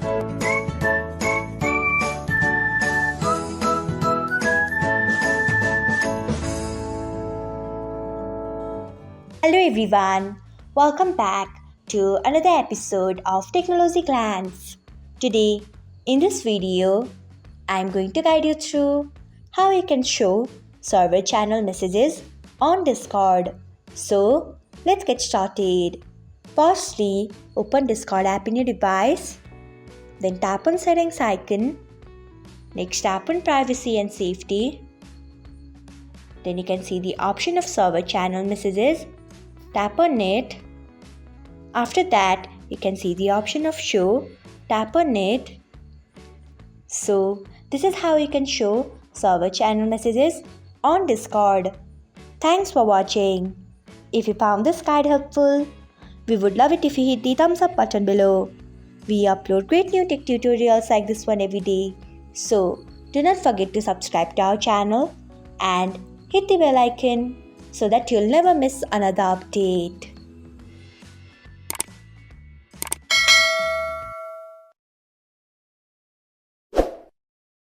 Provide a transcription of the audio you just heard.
Hello everyone, welcome back to another episode of Technologyglance. Today, in this video, I am going to guide you through how you can show server channel messages on Discord. So, let's get started. Firstly, open Discord app in your device, then tap on settings icon, next tap on privacy and safety. Then you can see the option of server channel messages. Tap on it. After that, you can see the option of show. Tap on it. So, this is how you can show server channel messages on Discord. Thanks for watching. If you found this guide helpful, we would love it if you hit the thumbs up button below. We upload great new tech tutorials like this one every day. So, do not forget to subscribe to our channel and hit the bell icon so that you'll never miss another update.